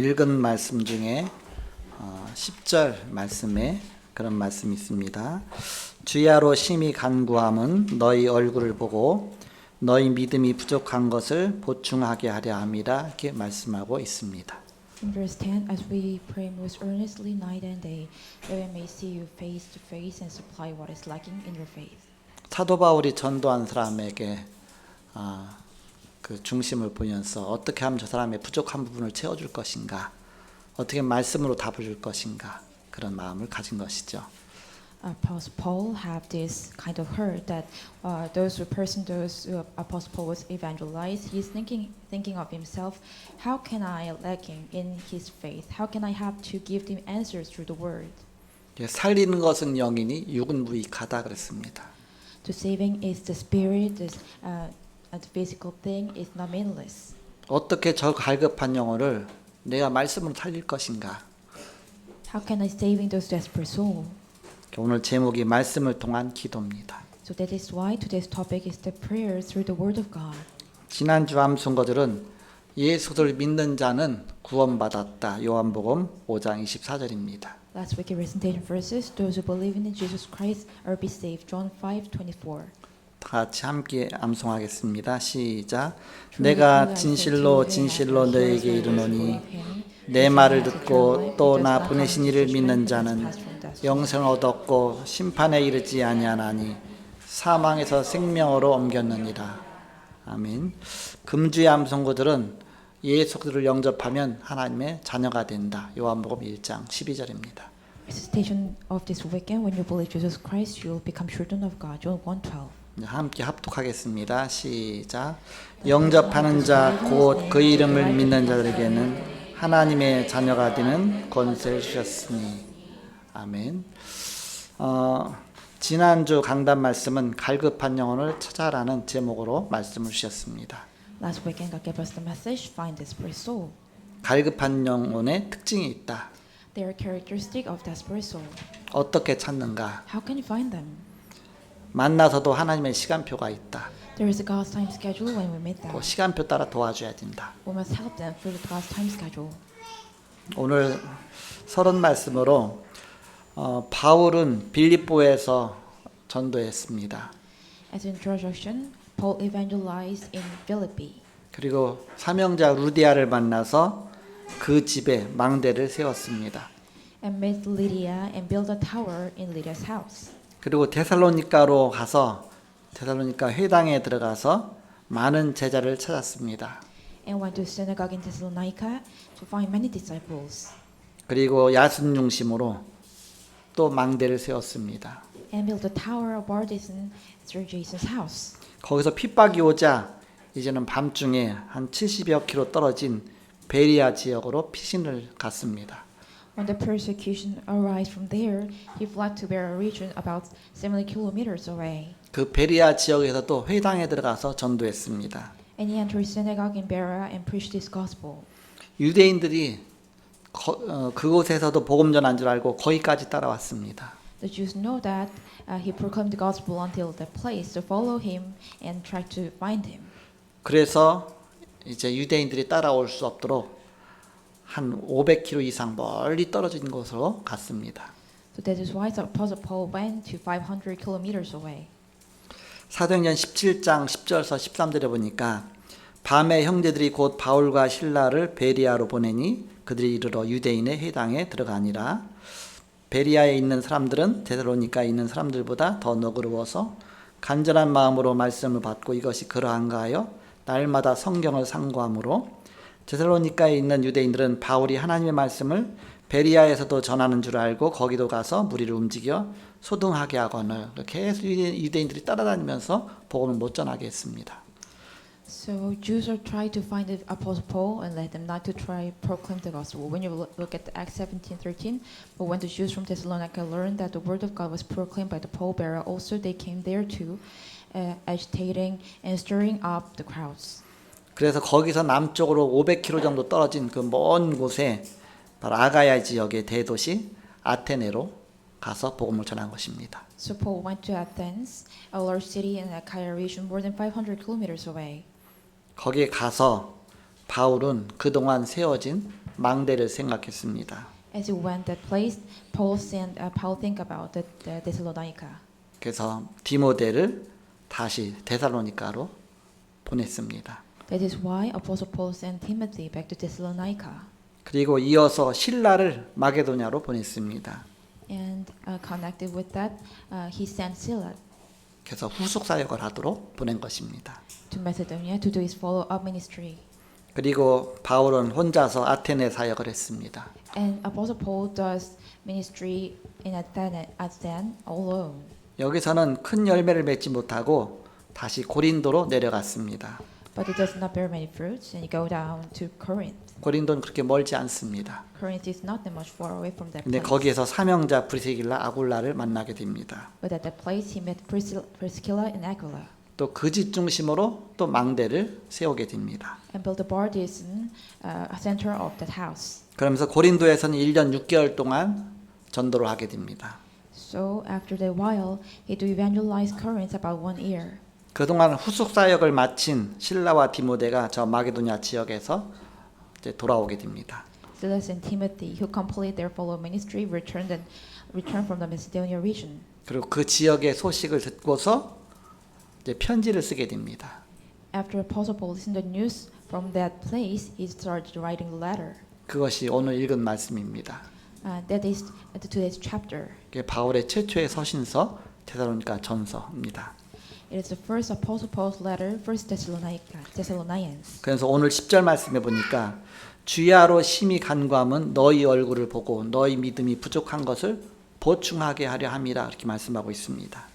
읽은 말씀 중에 10절 말씀에 그런 말씀이 있습니다. 주야로 심히 간구함은 너희 얼굴을 보고 너희 믿음이 부족한 것을 보충하게 하려 함이라 이렇게 말씀하고 있습니다. In verse 10, as we pray most earnestly night and day, that we may see you face to face and supply what is lacking in your faith. 사도 바울이 전도한 사람에게 그 중심을 보면서 어떻게 하면 저 사람의 부족한 부분을 채워줄 것인가, 어떻게 말씀으로 답을 줄 것인가, 그런 마음을 가진 것이죠. Apostle Paul have this kind of hurt that those Apostle Paul was evangelized. He's thinking of himself. How can I lack him in his faith? How can I have to give him answers through the word? 살리는 것은 영이니 육은 무익하다 그랬습니다. To saving is the spirit. The physical thing is not meaningless. 어떻게 저 갈급한 영혼을 내가 말씀으로 살릴 것인가? How can I saving those desperate soul? 오늘 제목이 말씀을 통한 기도입니다. So that is why today's topic is the prayer through the word of God. 지난주 암송거들은 예수를 믿는 자는 구원받았다. 요한복음 5장 24절입니다. Last week's presentation verses, those who believe in Jesus Christ are be saved. John 5:24. 다 같이 함께 암송하겠습니다. 시작. 내가 진실로 진실로 너에게 이르노니 내 말을 듣고 또 나 보내신 이를 믿는 자는 영생을 얻었고 심판에 이르지 아니하나니 사망에서 생명으로 옮겼느니라. 아멘. 금주의 암송구들은 예수 그리스도를 영접하면 하나님의 자녀가 된다. 요한복음 1장 12절입니다. Recitation of this weekend, when you believe Jesus Christ, you will become children of God. John 1:12. 함께 합독하겠습니다. 시작. 영접하는 자 곧 그 이름을 믿는 자들에게는 하나님의 자녀가 되는 권세를 주셨으니. 아멘. 지난주 강단 말씀은 갈급한 영혼을 찾아라는 제목으로 말씀을 주셨습니다. Last weekend, God gave us the message, find desperate soul. 갈급한 영혼의 특징이 있다. They are characteristic of desperate soul. 어떻게 찾는가? How can you find them? 만나서도 하나님의 시간표가 있다. There is a God's time schedule when we meet them. 그 시간표 따라 도와줘야 된다. We must help them through the God's time schedule. 오늘 서론 말씀으로 바울은 빌립보에서 전도했습니다. As introduction, Paul evangelized in Philippi. 그리고 사명자 루디아를 만나서 그 집에 망대를 세웠습니다. And met Lydia and built a tower in Lydia's house. 그리고 데살로니가로 가서 데살로니가 회당에 들어가서 많은 제자를 찾았습니다. And went to synagogue in Thessalonica to find many disciples. 그리고 야순 중심으로 또 망대를 세웠습니다. And built a tower of Bardisan through Jason's house. 거기서 핍박이 오자 이제는 밤중에 한 70여 킬로 떨어진 베리아 지역으로 피신을 갔습니다. When the persecution arose from there, he fled to Berea region about 70 kilometers away. 그 베리아 지역에서도 회당에 들어가서 전도했습니다. And he entered synagogue in Berea and preached this gospel. 유대인들이 그곳에서도 복음 전한 줄 알고 거기까지 따라왔습니다. The Jews know that he proclaimed the gospel until that place to follow him and try to find him. 그래서 이제 유대인들이 따라올 수 없도록 한 500km 이상 멀리 떨어진 곳으로 갔습니다. So that is why the Apostle Paul went to 500 kilometers away. 사도행전 17장 10절에서 13절에 보니까 밤에 형제들이 곧 바울과 실라를 베리아로 보내니 그들이 이르러 유대인의 회당에 들어가니라. 베리아에 있는 사람들은 데살로니가에 있는 사람들보다 더 너그러워서 간절한 마음으로 말씀을 받고 이것이 그러한가 하여 날마다 성경을 상고함으로 데살로니가에 있는 유대인들은 바울이 하나님의 말씀을 베리아에서도 전하는 줄 알고 거기도 가서 무리를 움직여 소등하게 하거늘. 계속 유대인들이 따라다니면서 복음을 못 전하게 했습니다. So Jews are trying to find the Apostle Paul and let them not to try proclaim the gospel. When you look at Acts 17:13, but when the Jews from Thessalonica learned that the word of God was proclaimed by the pallbearer, also they came there too, agitating and stirring up the crowds. 그래서 거기서 남쪽으로 500km 정도 떨어진 그 먼 곳에 바로 아가야 지역의 대도시 아테네로 가서 복음을 전한 것입니다. So Paul went to Athens, a large city in Achaia region more than 500 kilometers away. 거기에 가서 바울은 그동안 세워진 망대를 생각했습니다. As he went that place, Paul think about the Thessalonica. 그래서 디모데를 다시 데살로니가로 보냈습니다. That is why Apostle Paul sent Timothy back to Thessalonica. 그리고 이어서 신라를 마게도냐로 보냈습니다. And connected with that, he sent Silas 그래서 후속 사역을 하도록 보낸 것입니다. to Macedonia to do his follow-up ministry. 그리고 바울은 혼자서 아테네 사역을 했습니다. And Apostle Paul does ministry in Athens alone. 여기서는 큰 열매를 맺지 못하고 다시 고린도로 내려갔습니다. But it does not bear many fruits, and you go down to Corinth. 고린도는 그렇게 멀지 않습니다. Corinth is not that much far away from that 근데 place. 거기에서 사명자 브리스길라 아굴라를 만나게 됩니다. But at that place, he met Priscilla and Aquila, 또 그 집 중심으로 또 망대를 세우게 됩니다. and built a bardisan center of that house. 그러면서 고린도에서는 1년 6개월 동안 전도를 하게 됩니다. So after that while, he to evangelize Corinth about 1 year. 그동안 후속 사역을 마친 실라와 디모데가 저 마게도냐 지역에서 이제 돌아오게 됩니다. Silas and Timothy, who completed their follow ministry, returned from the Macedonia region. 그리고 그 지역의 소식을 듣고서 이제 편지를 쓰게 됩니다. After Apostle Paul listened to news from that place, he started writing the letter. 그것이 오늘 읽은 말씀입니다. That is today's chapter. 이게 바울의 최초의 서신서 데살로니가 전서입니다. It is the first Apostle Paul's letter, First Thessalonians. 그래서 오늘 10절 말씀해 보니까 주야로 심히 간구함은 너희 얼굴을 보고 너희 믿음이 부족한 것을 보충하게 하려 함이라 이렇게 말씀하고 있습니다.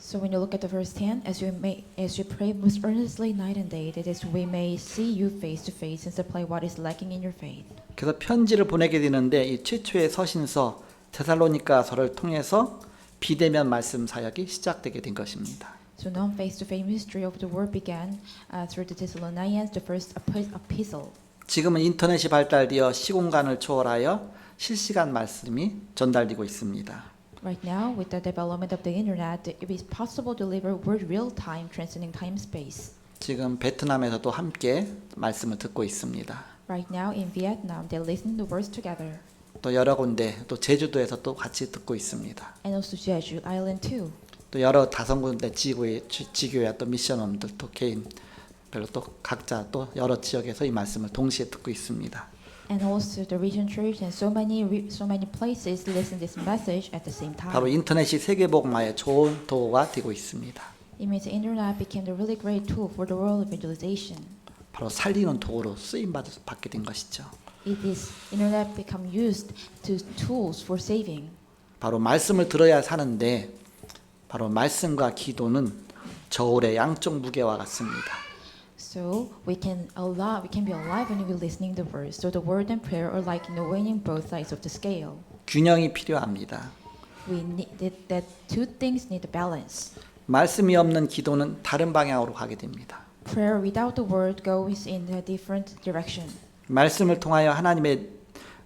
So when you look at the verse 10, as you pray most earnestly night and day, that is we may see you face to face and supply what is lacking in your faith. 그래서 편지를 보내게 되는데 이 최초의 서신서 데살로니가서를 통해서 비대면 말씀 사역이 시작되게 된 것입니다. So now face-to-face ministry of the word began through the Thessalonians, the first epistle. 지금은 인터넷이 발달되어 시공간을 초월하여 실시간 말씀이 전달되고 있습니다. Right now, with the development of the internet, it is possible to deliver word real time, transcending time space. 지금 베트남에서도 함께 말씀을 듣고 있습니다. Right now in Vietnam, they listen to words together, 또 여러 군데 또 제주도에서 또 같이 듣고 있습니다. and also Jeju Island too. 또 여러 다섯 군데 지교회 또 미션원들 또 개인별로 또 각자 또 여러 지역에서 이 말씀을 동시에 듣고 있습니다. And also the region church and so many places listen this message at the same time. 바로 인터넷이 세계복음화의 좋은 도구가 되고 있습니다. It means the internet became the really great tool for the world evangelization. 바로 살리는 도구로 쓰임 받게 된 것이죠. It is internet become used to tools for saving. 바로 말씀을 들어야 사는데 바로 말씀과 기도는 저울의 양쪽 무게와 같습니다. So we can be alive when we're listening the words. So the word and prayer are like weighing both sides of the scale. 균형이 필요합니다. We need that two things need a balance. 말씀이 없는 기도는 다른 방향으로 가게 됩니다. Prayer without the word goes in a different direction. 말씀을 통하여 하나님의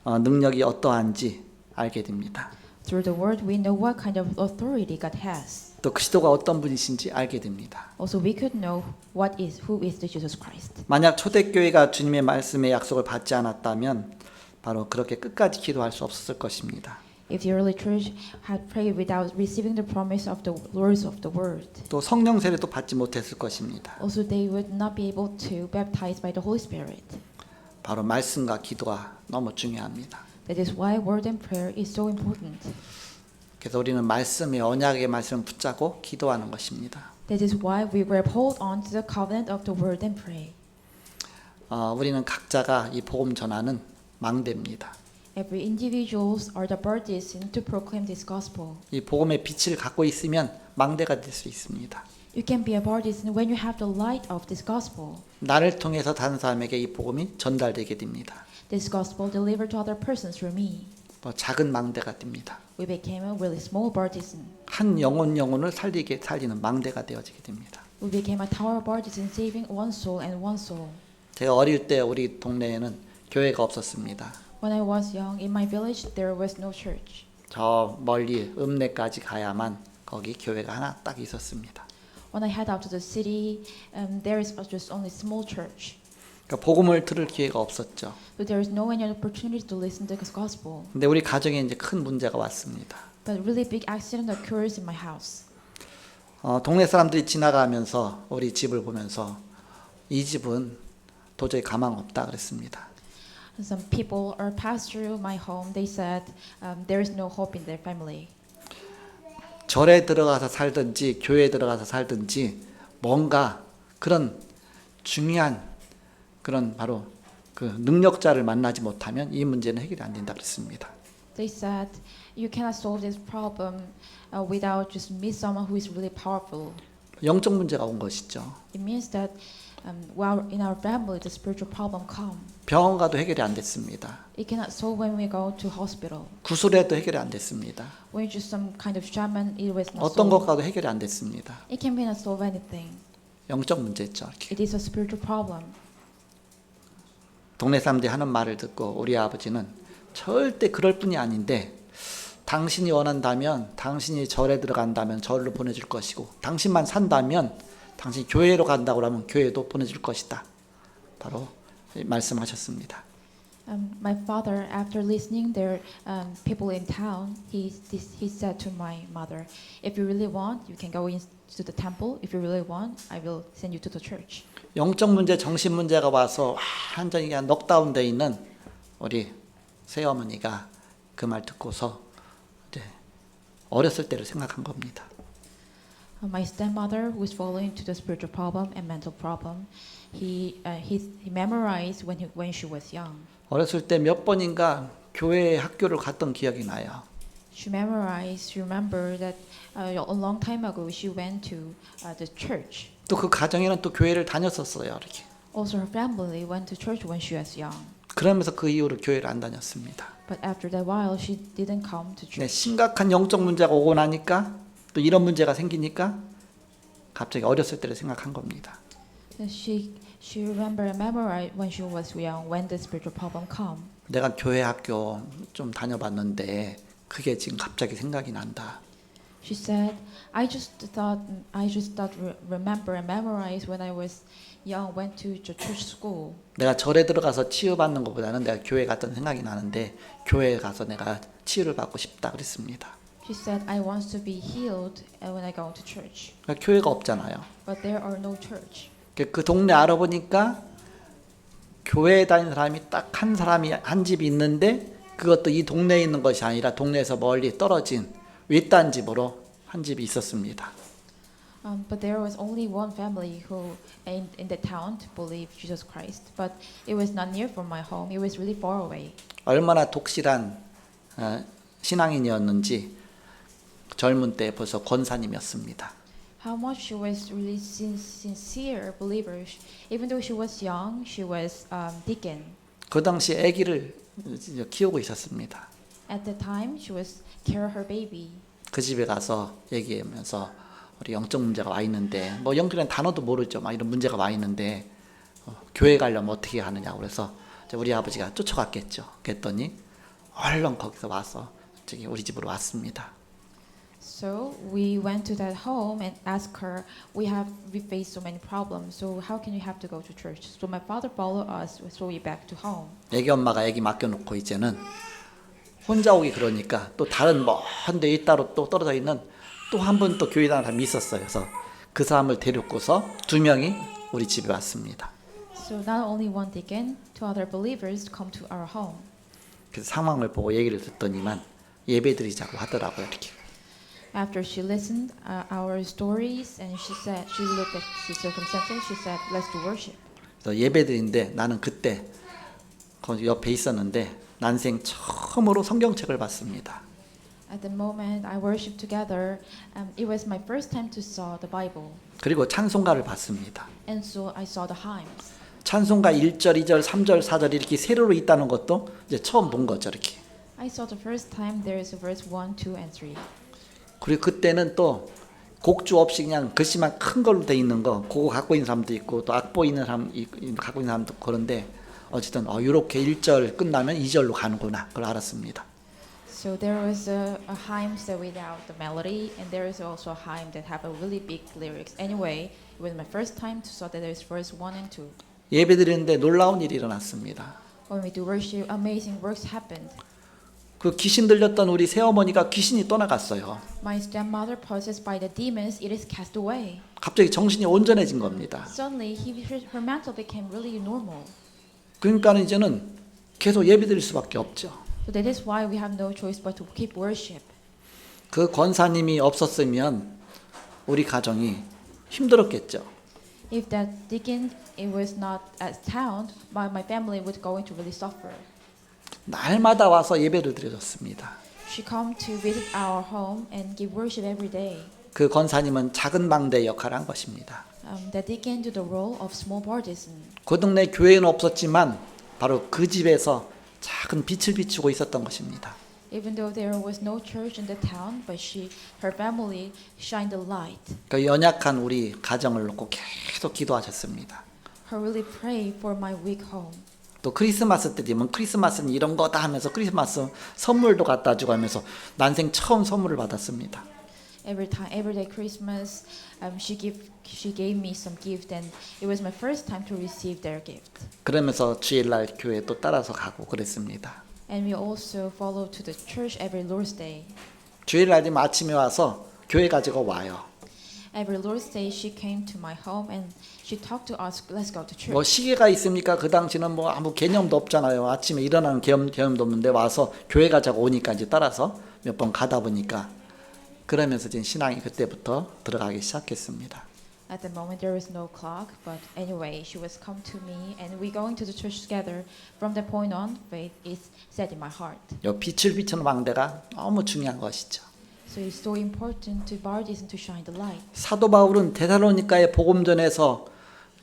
능력이 어떠한지 알게 됩니다. Through the word, we know what kind of authority God has. 또 그리스도가 어떤 분이신지 알게 됩니다. Also, we could know who is the Jesus Christ. 만약 초대교회가 주님의 말씀의 약속을 받지 않았다면 바로 그렇게 끝까지 기도할 수 없었을 것입니다. If the early church had prayed without receiving the promise of the words of the word, 또 성령 세례도 받지 못했을 것입니다. also they would not be able to baptize by the Holy Spirit. 바로 말씀과 기도가 너무 중요합니다. That is why word and prayer is so important. 그래서 우리는 말씀의 언약의 말씀을 붙잡고 기도하는 것입니다. That is why we grab hold on to the covenant of the word and pray. 우리는 각자가 이 복음 전하는 망대입니다. Every individuals are the partisan to proclaim this gospel. 이 복음의 빛을 갖고 있으면 망대가 될 수 있습니다. You can be a partisan when you have the light of this gospel. 나를 통해서 다른 사람에게 이 복음이 전달되게 됩니다. This gospel delivered to other persons through me. 또 작은 망대가 됩니다. We became a really small partisan. 한 영혼을 살리는 망대가 되어지게 됩니다. We became a tower partisan, saving one soul and one soul. 제가 어릴 때 우리 동네에는 교회가 없었습니다. When I was young, in my village there was no church. 저 멀리 읍내까지 가야만 거기 교회가 하나 딱 있었습니다. When I head out to the city, there is just only small church. 그러니까 복음을 들을 기회가 없었죠. So there is no any opportunity to listen to the gospel. 근데 우리 가정에 이제 큰 문제가 왔습니다. But really big accident occurs in my house. 동네 사람들이 지나가면서 우리 집을 보면서 이 집은 도저히 가망 없다 그랬습니다. And some people are passed through my home. They said there is no hope in their family. 절에 들어가서 살든지 교회에 들어가서 살든지 뭔가 그런 중요한 그런 바로 그 능력자를 만나지 못하면 이 문제는 해결이 안 된다 그랬습니다. They said you cannot solve this problem without just meet someone who is really powerful. 영적 문제가 온 것이죠. It means that while in our family the spiritual problem come. 병원 가도 해결이 안 됐습니다. It cannot solve when we go to hospital. 구술해도 해결이 안 됐습니다. When you just some kind of shaman, it was not 어떤 것 solved. 가도 해결이 안 됐습니다. It can be not solve anything. 영적 문제죠. 이렇게. It is a spiritual problem. 동네 사람들이 하는 말을 듣고 우리 아버지는 절대 그럴 뿐이 아닌데 당신이 원한다면 당신이 절에 들어간다면 절로 보내줄 것이고 당신만 산다면 당신이 교회로 간다고 하면 교회도 보내줄 것이다. 바로 말씀하셨습니다. My father, after listening their people in town, he said to my mother, "If you really want, you can go into the temple. If you really want, I will send you to the church." 영적 문제, 정신 문제가 와서 완전히 그냥 넉다운돼 있는 우리 새어머니가 그 말 듣고서 이제 어렸을 때를 생각한 겁니다. My stepmother, who is falling into the spiritual problem and mental problem, he memorized when she was young. 어렸을 때 몇 번인가 교회 학교를 갔던 기억이 나요. She memorized. She remembered that a long time ago she went to the church. 또 그 가정에는 또 교회를 다녔었어요. 이렇게. Also, her family went to church when she was young. 그러면서 그 이후로 교회를 안 다녔습니다. But after that while, she didn't come to 네, church. 심각한 영적 문제가 오고 나니까 또 이런 문제가 생기니까 갑자기 어렸을 때를 생각한 겁니다. She remembered and memorized when she was young when the spiritual problem come. 내가 교회 학교 좀 다녀봤는데 그게 지금 갑자기 생각이 난다. She said, I just thought remember and memorize when I was young went to church school. 내가 절에 들어가서 치유받는 것보다는 내가 교회 갔던 생각이 나는데 교회에 가서 내가 치유를 받고 싶다 그랬습니다. She said, I want to be healed when I go to church. 그러니까 교회가 없잖아요. But there are no church. 그 동네 알아보니까 교회에 다니는 사람이 딱 한 사람이 한 집이 있는데 그것도 이 동네에 있는 것이 아니라 동네에서 멀리 떨어진 외딴 집으로 한 집이 있었습니다. But there was only one family who in the town to believe Jesus Christ. But it was not near from my home. It was really far away. 얼마나 독실한 신앙인이었는지 젊은 때 벌써 권사님이었습니다. How much she was really sincere believer. Even though she was young, she was deacon. 그 당시 아기를 키우고 있었습니다. At the time, she was care her baby. 그 집에 가서 얘기하면서 우리 영적 문제가 와 있는데 뭐 영적인 단어도 모르죠. 막 이런 문제가 와 있는데 교회 가려면 어떻게 하느냐고 그래서 우리 아버지가 쫓아갔겠죠. 그랬더니 얼른 거기서 와서 저기 우리 집으로 왔습니다. So we went to that home and asked her, we faced so many problems. So how can you have to go to church? So my father followed us, so we back to home. 애기 엄마가 애기 맡겨놓고 이제는 혼자 오기 그러니까 또 다른 먼 데 따로 또 떨어져 있는 또 한 분 또 교회 다니는 사람이 있었어요. 그래서 그 사람을 데리고서 두 명이 우리 집에 왔습니다. So not only one deacon, two other believers come to our home. 그래서 상황을 보고 얘기를 듣더니만 예배드리자고 하더라고요. 이렇게. After she listened our stories and she looked at the circumstances, she said, let's do worship. 그래서 예배드리는데 나는 그때 거기 옆에 있었는데 난생 처음으로 성경책을 봤습니다. At the moment I worshiped together, it was my first time to saw the Bible. 그리고 찬송가를 봤습니다. And so I saw the hymns. 찬송가 1절, 2절, 3절, 4절 이렇게 세로로 있다는 것도 이제 처음 본 거죠. 이렇게. I saw the first time there is a verse 1, 2, and 3. 그리고 그때는 또 곡주 없이 그냥 글씨만 큰 걸로 돼 있는 거 그거 갖고 있는 사람도 있고 또 악보 있는 사람 갖고 있는 사람도 그런데 어쨌든 이렇게 1절 끝나면 2절로 가는구나 그걸 알았습니다. So there was a hymn that without the melody, and there is also a hymn that have a really big lyrics. Anyway, it was my first time to saw that there is verse 1 and 2. 예배드리는데 놀라운 일이 일어났습니다. When we do worship, amazing works happened. 그 귀신 들렸던 우리 새어머니가 귀신이 떠나갔어요. My stepmother, possessed by the demons, it is cast away. 갑자기 정신이 온전해진 겁니다. Suddenly, her mental became really normal. 그러니까 이제는 계속 예배드릴 수밖에 없죠. So that is why we have no choice but to keep worship. 그 권사님이 없었으면 우리 가정이 힘들었겠죠. If that deacon it was not at town, my family would going to really suffer. 날마다 와서 예배를 드려줬습니다. She come to visit our home and give worship every day. 그 권사님은 작은 망대 역할을 한 것입니다. The deacon do the role of small partisan. 그 동네 교회는 없었지만 바로 그 집에서 작은 빛을 비추고 있었던 것입니다. Even though there was no church in the town, but her family shined the light. 그 연약한 우리 가정을 놓고 계속 기도하셨습니다. Her really pray for my weak home. 또 크리스마스 때 되면 크리스마스는 이런 거다 하면서 크리스마스 선물도 갖다 주고 하면서 난생 처음 선물을 받았습니다. Every day Christmas, she gave me some gift, and it was my first time to receive their gift. 그러면서 주일날 교회 또 따라서 가고 그랬습니다. And we also follow to the church every Lord's Day. 주일날 되면 아침에 와서 교회 가지고 와요. Every Lord's Day, she came to my home and she talked to us. Let's go to church. 뭐 시계가 있습니까? 그 당시는 뭐 아무 개념도 없잖아요. 아침에 일어나는 개념도 없는데 와서 교회 가자고 오니까 이제 따라서 몇 번 가다 보니까 그러면서 이제 신앙이 그때부터 들어가기 시작했습니다. At the moment there was no clock, but anyway, she was come to me, and we going to the church together. From that point on, faith is set in my heart. 요 빛을 비추는 망대가 너무 중요한 것이죠. So it's so important to baptize and to shine the light. 사도 바울은 데살로니가의 복음전에서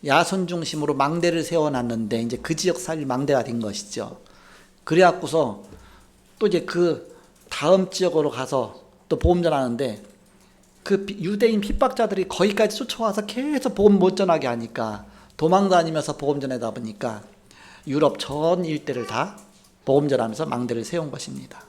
야손 중심으로 망대를 세워놨는데 이제 그 지역 살릴 망대가 된 것이죠. 그래갖고서 또 이제 그 다음 지역으로 가서 또 복음전하는데 그 유대인 핍박자들이 거기까지 쫓아와서 계속 복음 못 전하게 하니까 도망다니면서 복음 전하다 보니까 유럽 전 일대를 다 복음 전하면서 망대를 세운 것입니다.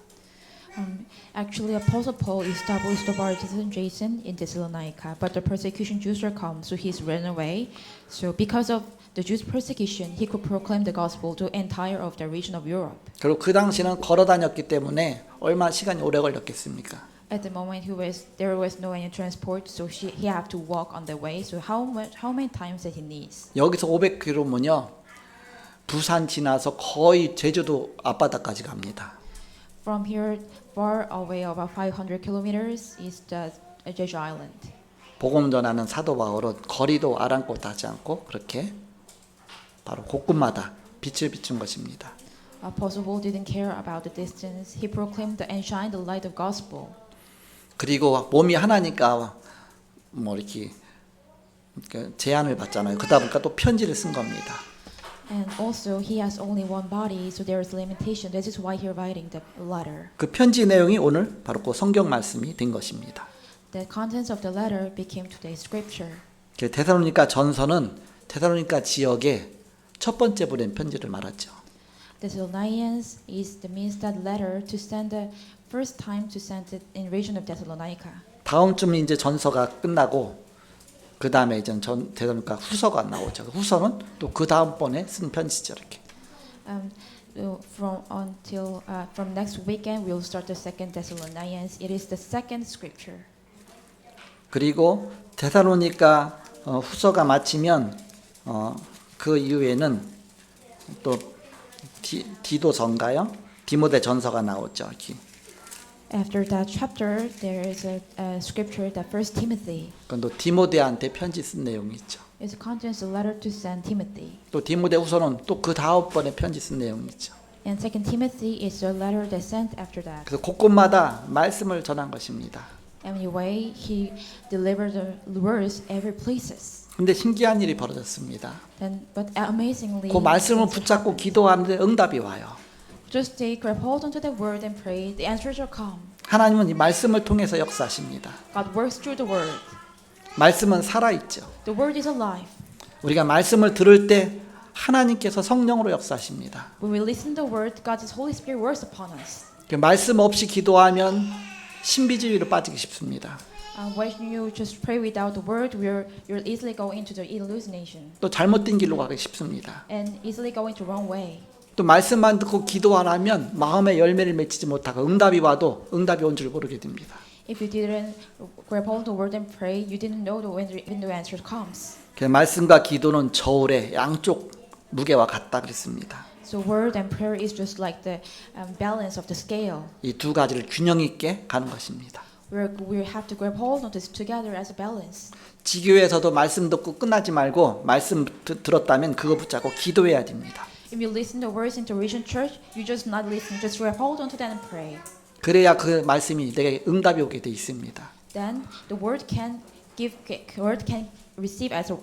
Actually, Apostle Paul established the baptism Jason in Thessalonica, but the persecution Jews are come, so he's ran away. So because of the Jews' persecution, he could proclaim the gospel to entire of the region of Europe. 그리고 그 당시는 걸어 다녔기 때문에 얼마나 시간이 오래 걸렸겠습니까? At the moment, there was no any transport, so he had to walk on the way. So how many times that he needs? 여기서 500km면요 부산 지나서 거의 제주도 앞바다까지 갑니다. From here, far away, about 500 kilometers, is the Jeju Island. 복음 전하는 사도 바울은 거리도 아랑곳하지 않고 그렇게 바로 곳곳마다 빛을 비춘 것입니다. Apostle Paul didn't care about the distance. He proclaimed and shined the light of gospel. 그리고 몸이 하나니까 뭐 이렇게 제한을 받잖아요. 그러다 보니까 또 편지를 쓴 겁니다. And also, he has only one body, so there is limitation. This is why he's writing the letter. 그 편지 내용이 오늘 바로 그 성경 말씀이 된 것입니다. The contents of the letter became today's scripture. 데살로니가 전서는 데살로니가 지역에 첫 번째 보낸 편지를 말하죠. Thessalonians is the means that letter to send the first time to send it in region of Thessalonica. 다음 주면 이제 전서가 끝나고 그 다음에 이제 데살로니가 후서가 나오죠. 후서는 또 그 다음번에 쓴 편지죠. 이렇게. From next weekend we'll start the second Thessalonians. It is the second scripture. 그리고 데살로니가 후서가 마치면 그 이후에는 또 디도서인가요? 디모데 전서가 나오죠. 이렇게. After that chapter, there is a scripture that First Timothy. 그건 또 디모데한테 편지 쓴 내용이 있죠. It contains a letter to Saint Timothy. 또 디모데 후서는 또 그 다음번에 편지 쓴 내용이 있죠. And Second Timothy is the letter that sent after that. 그래서 곳곳마다 말씀을 전한 것입니다. Anyway, he delivered the words every places. 근데 신기한 일이 벌어졌습니다. But amazingly, 그 말씀을 things 붙잡고 happened. 기도하는데 응답이 와요. Just take grab hold onto the word and pray. The answers will come. 하나님은 이 말씀을 통해서 역사하십니다. God works through the word. 말씀은 살아있죠. The word is alive. 우리가 말씀을 들을 때 하나님께서 성령으로 역사하십니다. When we listen to the word, God's Holy Spirit works upon us. 말씀 없이 기도하면 신비주의로 빠지기 쉽습니다. When you just pray without the word, you'll easily go into the hallucination 또 잘못된 길로 가기 쉽습니다. and easily go into wrong way. 또 말씀만 듣고 기도 안 하면 마음의 열매를 맺히지 못하고 응답이 와도 응답이 온 줄 모르게 됩니다. If you didn't grab hold of the word and pray, you didn't know when the answer comes. 그래서 말씀과 기도는 저울의 양쪽 무게와 같다 그랬습니다. So word and prayer is just like the balance of the scale. 이 두 가지를 균형 있게 가는 것입니다. We have to grab hold of this together as a balance. 지교회에서도 말씀 듣고 끝나지 말고 말씀 들었다면 그거 붙잡고 기도해야 됩니다. If you listen to words into Vision Church, you just not listen, just grab hold onto that and pray. 그래야 그 말씀이 내게 응답이 오게 돼 있습니다. Then the word can receive as a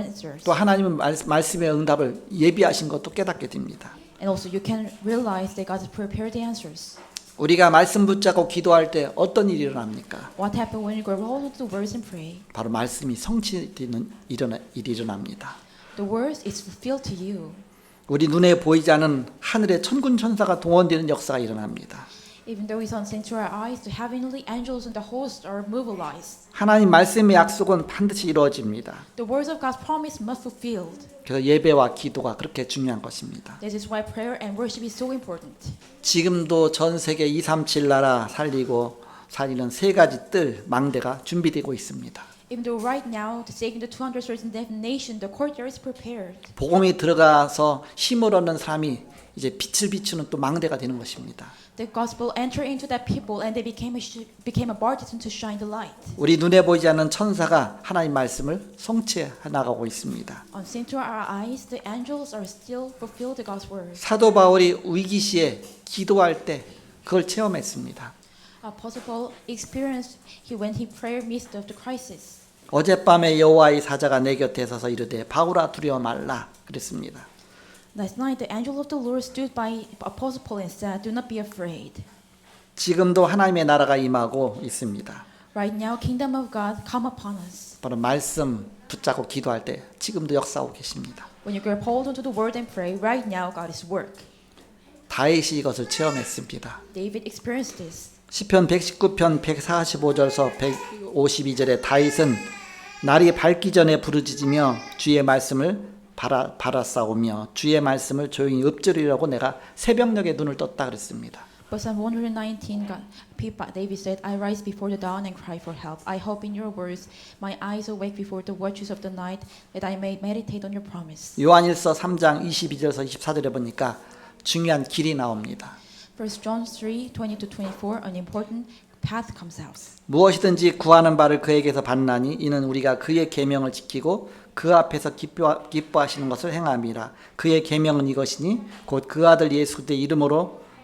answers. 또 하나님은 말씀의 응답을 예비하신 것도 깨닫게 됩니다. And also you can realize that God has prepared the answers. 우리가 말씀 붙잡고 기도할 때 어떤 일이 일어납니까? What happened when you grab hold of the words and pray? 바로 말씀이 성취되는 일이 일어납니다. The words is fulfilled to you. 우리 눈에 보이지 않은 하늘의 천군 천사가 동원되는 역사가 일어납니다. Even though it's unseen to our eyes, the heavenly angels and the hosts are mobilized. 하나님 말씀의 약속은 반드시 이루어집니다. The words of God's promise must be fulfilled. 그래서 예배와 기도가 그렇게 중요한 것입니다. This is why prayer and worship is so important. 지금도 전 세계 237 나라 살리는 세 가지 뜰 망대가 준비되고 있습니다. Even though right now, to saving the 237th nation, the courtyard is prepared. 복음이 들어가서 힘을 얻는 사람이 이제 빛을 비추는 또 망대가 되는 것입니다. The gospel entered into that people, and they became a baptism to shine the light. 우리 눈에 보이지 않는 천사가 하나님 말씀을 성취해 나가고 있습니다. Unseen to our eyes, the angels are still fulfill the God's word. 사도 바울이 위기 시에 기도할 때 그걸 체험했습니다. Apostle Paul experienced when he prayed midst of the crisis. 어젯밤에 여호와의 사자가 내 곁에 서서 이르되 바울아 두려워 말라 그랬습니다. Last night, the angel of the Lord stood by Apostle Paul and said, "Do not be afraid." 지금도 하나님의 나라가 임하고 있습니다. Right now, kingdom of God come upon us. 바로 말씀 붙잡고 기도할 때 지금도 역사하고 계십니다. When you grab hold onto the word and pray, right now God is work. 다윗이 이것을 체험했습니다. David experienced this. 시편 119편 145절서 152절에 다윗은 날이 밝기 전에 부르짖으며 주의 말씀을 바라싸우며 주의 말씀을 조용히 읊조리려고 내가 새벽녘에 눈을 떴다 그랬습니다. But Psalm 119, David said, "I rise before the dawn and cry for help. I hope in your words. My eyes awake before the watches of the night, that I may meditate on your promise." 요한일서 3장 22절에서 24절에 보니까 중요한 길이 나옵니다. 1 John 3:20-24, an important path comes out. 무엇이든지 구하는 바를 그에게서 받나니 이는 우리가 그의 계명을 지키고 그 앞에서 기뻐하시는 것을 행함이라. 그의 계명은 이것이니 곧 그 아들 예수 그리스도의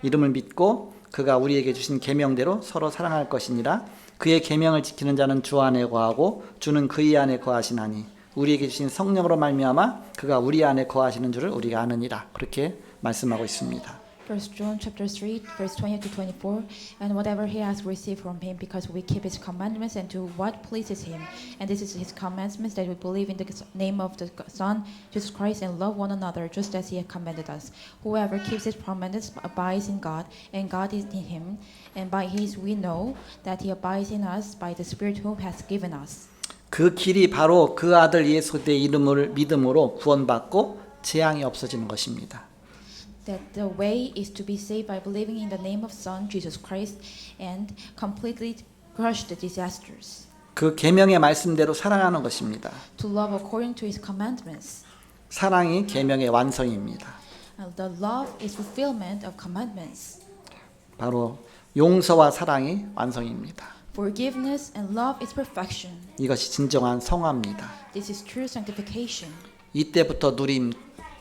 이름을 믿고 그가 우리에게 주신 계명대로 서로 사랑할 것이니라. 그의 계명을 지키는 자는 주 안에 거하고 주는 그의 안에 거하시나니 우리에게 주신 성령으로 말미암아 그가 우리 안에 거하시는 줄을 우리가 아느니라. 그렇게 말씀하고 있습니다. 1 John chapter 3, verse 20-24, and whatever he has received from him, because we keep his commandments and do what pleases him. And this is his commandments, that we believe in the name of the Son, Jesus Christ, and love one another, just as he has commanded us. Whoever keeps his commandments abides in God, and God is in him. And by his we know that he abides in us by the Spirit whom he has given us. 그 길이 바로 그 아들 예수 그리스도의 이름을 믿음으로 구원받고 재앙이 없어지는 것입니다. That the way is to be saved by believing in the name of Son, Jesus Christ, and completely crush the disasters. 그 계명의 말씀대로 사랑하는 것입니다. To love according to his commandments. 사랑이 계명의 완성입니다. The love is fulfillment of commandments. 바로 용서와 사랑이 완성입니다. Forgiveness and love is perfection. 이것이 진정한 성화입니다. This is true sanctification. 이때부터 누림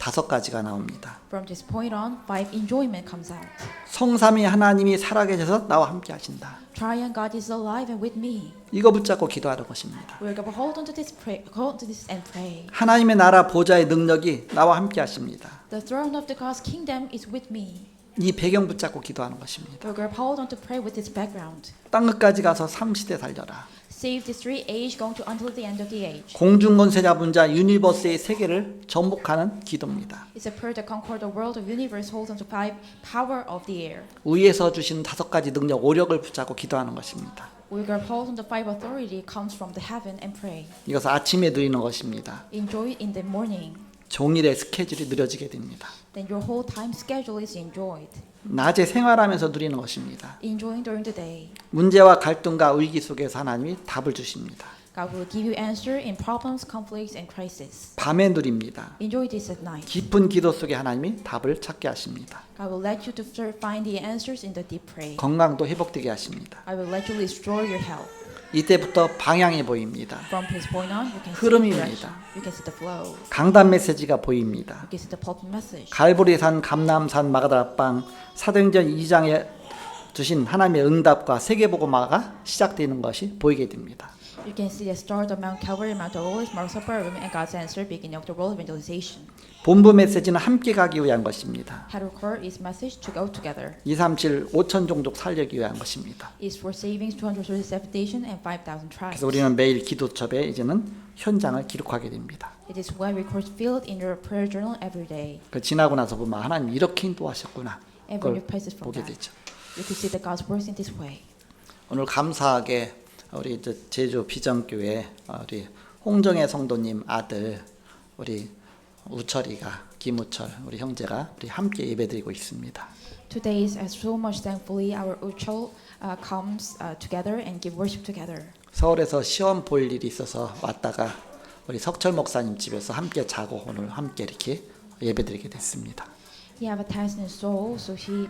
5가지가 나옵니다. From this point on, 5 enjoyment comes out. 성삼위 하나님이 살아계셔서 나와 함께 하신다. Triune God is alive and with me. 이거 붙잡고 기도하는 것입니다. We're going to hold on to this and pray. 하나님의 나라 보좌의 능력이 나와 함께 하십니다. The throne of the God's kingdom is with me. 이 배경 붙잡고 기도하는 것입니다. We're going to hold on to pray with this background. 땅끝까지 가서 3시대 살려라. Save the 3 age going to until the end of the age. 공중권세 잡은 자 유니버스의 세계를 정복하는 기도입니다. It's a prayer to conquer the world of universe, hold on to 5 power of the air. 위에서 주신 5가지 능력, 오력을 붙잡고 기도하는 것입니다. We grab hold on the five authority comes from the heaven and pray. 이것을 아침에 누리는 것입니다. Enjoy it in the morning. 종일의 스케줄이 느려지게 됩니다. Then your whole time schedule is enjoyed. 낮에 생활하면서 누리는 것입니다. Enjoying during the day. 문제와 갈등과 위기 속에서 하나님이 답을 주십니다. God will give you answer in problems, conflicts, and crises. 밤에 누립니다. Enjoy this at night. 깊은 기도 속에 하나님이 답을 찾게 하십니다. God will let you to find the answers in the deep prayer. 건강도 회복되게 하십니다. I will let you restore your health. 이때부터 방향이 보입니다. From this point on, you can see the 흐름입니다. direction. You can see the flow. 강단 메시지가 보입니다. You can see the pulpit message. 갈보리산, 감남산, 마가다락방, 사도행전 2장에 주신 하나님의 응답과 세계복음화가 시작되는 것이 보이게 됩니다. You can see the start of Mount Calvary, Mount Olives, Mount Superior, and God's answer beginning of the world evangelization. 본부 메시지는 함께 가기 위한 것입니다. Headquarter is message to go together. 237 5천 종족 살리기 위한 것입니다. Is for savings 237 nation and 5,000 tribes. 그래서 우리는 매일 기도첩에 이제는 현장을 기록하게 됩니다. It is why we record field in your prayer journal every day. 그 지나고 나서 보면 하나님 이렇게 인도하셨구나. And when 그걸 you practice from 보게 that, 되죠. you can see that God's works in this way. 오늘 감사하게 우리 제주 비전교회 우리 홍정혜 성도님 아들 우리 우철이가 김우철 우리 형제가 우리 함께 예배드리고 있습니다. Today is so much thankfully our Uchol comes together and give worship together. 서울에서 시험 볼 일이 있어서 왔다가 우리 석철 목사님 집에서 함께 자고 오늘 함께 이렇게 예배드리게 됐습니다. He have a test in Seoul, so he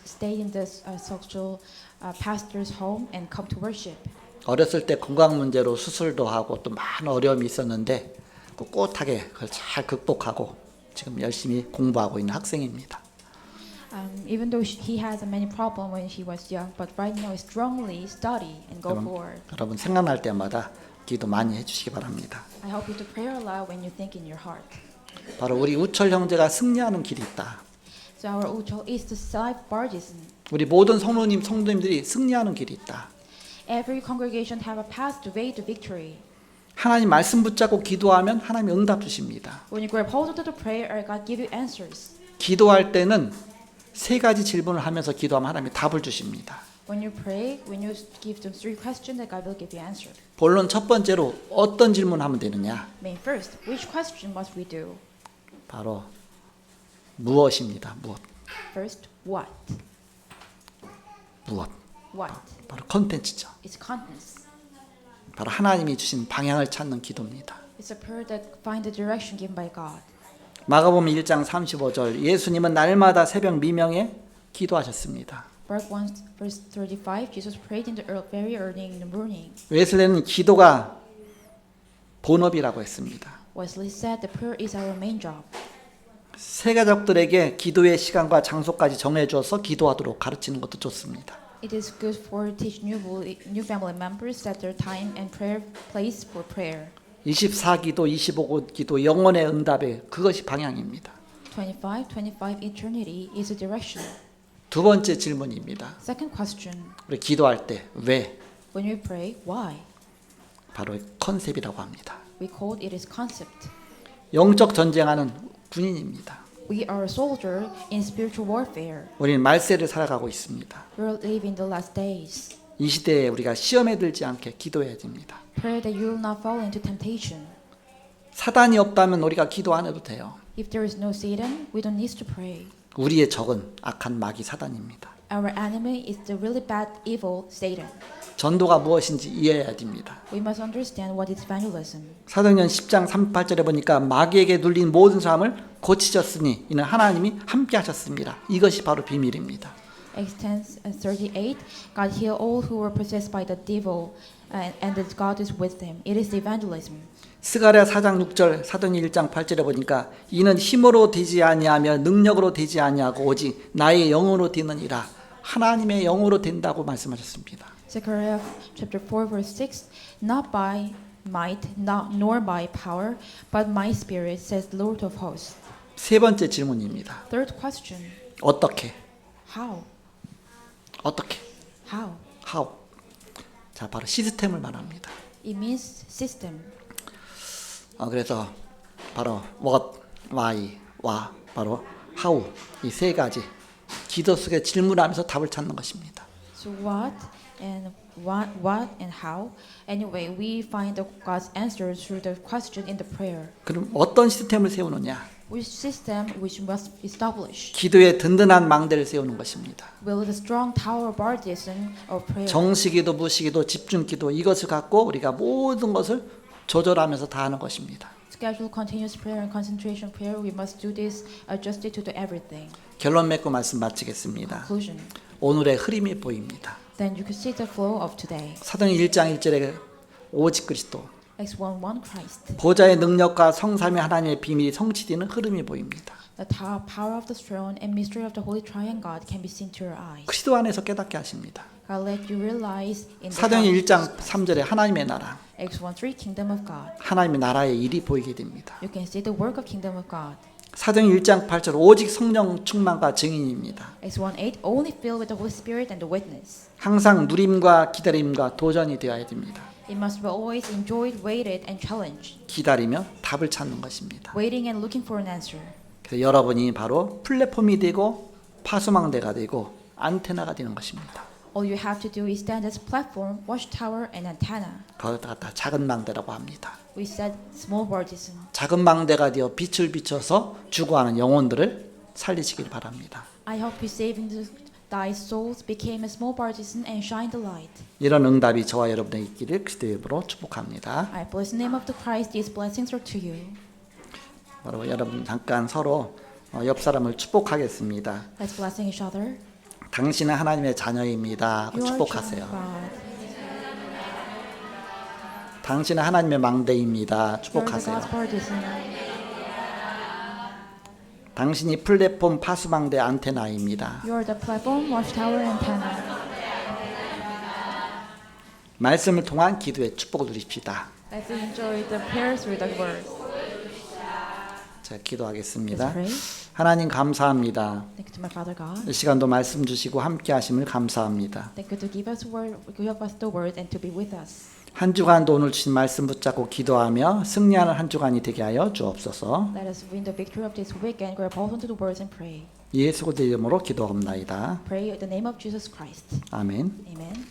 stayed in the Seokjul pastor's home and come to worship. 어렸을 때 건강 문제로 수술도 하고 또 많은 어려움이 있었는데 꿋꿋하게 그걸 잘 극복하고 지금 열심히 공부하고 있는 학생입니다. Even though he has many problems when he was young, but right now he strongly study and go forward. 여러분 생각날 때마다 기도 많이 해주시기 바랍니다. I hope you to pray aloud when you think in your heart. 바로 우리 우철 형제가 승리하는 길이 있다. So our Uchol is to save barges. 우리 모든 성도님들이 승리하는 길이 있다. Every congregation have a path to way to victory. 하나님 말씀 붙잡고 기도하면 하나님이 응답 주십니다. When you grab hold of the prayer, God give you answers. 기도할 때는 세 가지 질문을 하면서 기도하면 하나님이 답을 주십니다. When you pray, when you give them three questions, that God will give you answer. 본론 첫 번째로 어떤 질문하면 되느냐? Main first, which question must we do? 바로 무엇입니다. 무엇? First, what? 무엇? What? 바로 컨텐츠죠. It's contents. 바로 하나님이 주신 방향을 찾는 기도입니다. It's a prayer that find the direction given by God. 마가복음 1장 35절 예수님은 날마다 새벽 미명에 기도하셨습니다. Mark 1 verse 35, Jesus prayed in the very early in the morning. 웨슬레는 기도가 본업이라고 했습니다. Wesley said the prayer is our main job. 새 가족들에게 기도의 시간과 장소까지 정해주어서 기도하도록 가르치는 것도 좋습니다. It is good for teach new family members that their time and prayer place for prayer. 24기도, 25기도, 영혼의 응답에 그것이 방향입니다. 25 eternity is a direction. 두 번째 질문입니다. Second question, 우리 기도할 때 왜? when we pray, why? 바로 컨셉이라고 합니다. We call it as concept. 영적 전쟁하는 군인입니다. We are a soldier in spiritual warfare. 우리는 말세를 살아가고 있습니다. We live in the last days. 이 시대에 우리가 시험에 들지 않게 기도해야 됩니다. Pray that you will not fall into temptation. 사단이 없다면 우리가 기도 안 해도 돼요. If there is no Satan, we don't need to pray. 우리의 적은 악한 마귀 사단입니다. Our enemy is the really bad, evil Satan. 전도가 무엇인지 이해해야 됩니다. We must understand what is evangelism. 사도행전 10장 38절에 보니까 마귀에게 눌린 모든 사람을 고치셨으니 이는 하나님이 함께 하셨습니다. 이것이 바로 비밀입니다. Acts 10:38, God healed all who were possessed by the devil, and that God is with them. It is evangelism. 스가랴 4장 6절 사도행전 1장 8절에 보니까 이는 힘으로 되지 아니하며 능력으로 되지 아니하고 오직 나의 영으로 되느니라. 하나님의 영으로 된다고 말씀하셨습니다. Zechariah chapter 4 verse 6, not by might, nor by power, but my spirit, says the Lord of hosts. 세 번째 질문입니다. Third question, 어떻게? how? 어떻게? How? How? 자, 바로 시스템을 말합니다. It means system. 그래서 바로 what, why, 와, 바로 how 이 세 가지 기도 속에 질문하면서 답을 찾는 것입니다. So what and what and how. Anyway, we find God's answer through the question in the prayer. 그럼 어떤 시스템을 세우느냐? Which system which must be established? 기도의 든든한 망대를 세우는 것입니다. Will the strong tower partisan of prayer? 정시기도, 무시기도, 집중기도 이것을 갖고 우리가 모든 것을 조절하면서 다 하는 것입니다. Schedule continuous prayer and concentration prayer. We must do this adjusted to everything. 결론 맺고 말씀 마치겠습니다. Conclusion. 오늘의 흐름이 보입니다. Then you can see the flow of today. 사도행 1장 1절에 오직 그리스도 Acts 1:1 Christ. 보좌의 능력과 성삼위 하나님의 비밀이 성취되는 흐름이 보입니다. The power of the throne and mystery of the Holy Triune God can be seen to your eyes. 그리스도 안에서 깨닫게 하십니다. God let you realize in the 사도행 1장 3절에 하나님의 나라, Acts 1:3 Kingdom of God. 하나님의 나라의 일이 보이게 됩니다. You can see the work of Kingdom of God. 사도행 1장 8절 오직 성령 충만과 증인입니다. Acts 1:8 Only filled with the Holy Spirit and the witness. 항상 누림과 기다림과 도전이 되어야 됩니다. It must be always enjoyed, waited, and challenged. 기다리며 답을 찾는 것입니다. Waiting and looking for an answer. 그래서 여러분이 바로 플랫폼이 되고 파수망대가 되고 안테나가 되는 것입니다. All you have to do is stand as platform, watchtower, and antenna. 그걸 갖다 작은 망대라고 합니다. We said small partisan. 작은 망대가 되어 빛을 비춰서 죽어가는 영혼들을 살리시길 바랍니다. I hope you saving thy souls became a small partisan and shine the light. 이런 응답이 저와 여러분에게 있기를 그리스도의 이름으로 축복합니다. I bless the name of the Christ. These blessings are to you. 바로 여러분 잠깐 서로 옆 사람을 축복하겠습니다. Let's blessing each other. 당신은 하나님의 자녀입니다. 하고 You are 축복하세요. children of God. 당신은 하나님의 망대입니다. You are the 축복하세요. God's partisan. 당신이 플랫폼 파수망대 안테나입니다. You are the platform, watchtower, antenna. 말씀을 통한 기도의 축복을 누립시다. Let's enjoy the prayer through the word. 자, Let's 기도하겠습니다. pray. 하나님 감사합니다. Thank you to my Father God. 이 시간도 말씀 주시고 함께 하심을 감사합니다. Thank you to give us the word and to be with us. 한 주간도 오늘 주신 말씀 붙잡고 기도하며 승리하는 한 주간이 되게 하여 주옵소서. Let us win the victory of this week and grab hold onto the words and pray. 예수 그리스도의 이름으로 기도합나이다. Pray in the name of Jesus Christ. 아멘. Amen.